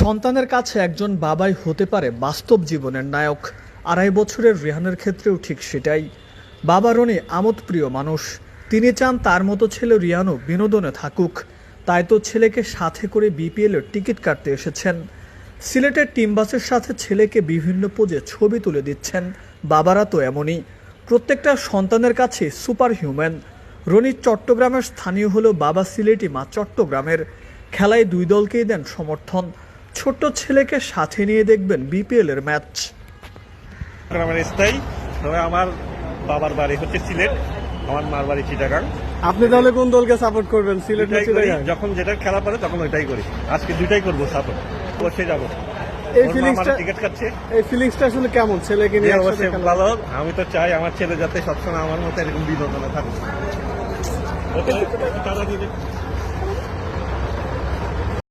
সন্তানের কাছে একজন বাবাই হতে পারে বাস্তব জীবনের নায়ক। 2.5 বছরের রিহানের ক্ষেত্রেও ঠিক সেটাই। বাবা রনি আমোদপ্রিয় মানুষ। তিনি চান তার মতো ছেলে রিয়ানও বিনোদনে থাকুক। তাই তো ছেলেকে সাথে করে বিপিএলের টিকিট কাটতে এসেছেন। সিলেটের টিম বাসের সাথে ছেলেকে বিভিন্ন পোজে ছবি তুলে দিচ্ছেন। বাবারা তো এমনই, প্রত্যেকটা সন্তানের কাছে সুপার হিউম্যান। রনি চট্টগ্রামের স্থানীয় হলেও বাবা সিলেটি, মা চট্টগ্রামের। খেলায় দুই দলকেই দেন সমর্থন। ছোট্ট ছেলেকে সাথে নিয়ে দেখবেন বিপিএলের ম্যাচ। আমার স্থায়ী, তবে আমার বাবার বাড়ি হচ্ছে সিলেট, আমার মার বাড়ি চিটাগাং। আপনি তাহলে কোন দলকে সাপোর্ট করবেন, সিলেট না চিটাগাং? যখন যেটা খেলা পড়ে তখন ওইটাই করি। আজকে দুইটাই করবো সাপোর্ট, অবশ্যই যাবো। এই ফিলিংসটা টিকিট কাটছে, এই ফিলিংসটা আসলে কেমন ছেলেকে নিয়ে একসাথে অবশ্যই খেলা? ভালো। আমি তো চাই আমার ছেলে যাতে সবসময় আমার মতো এরকম বিনোদনে থাকুক।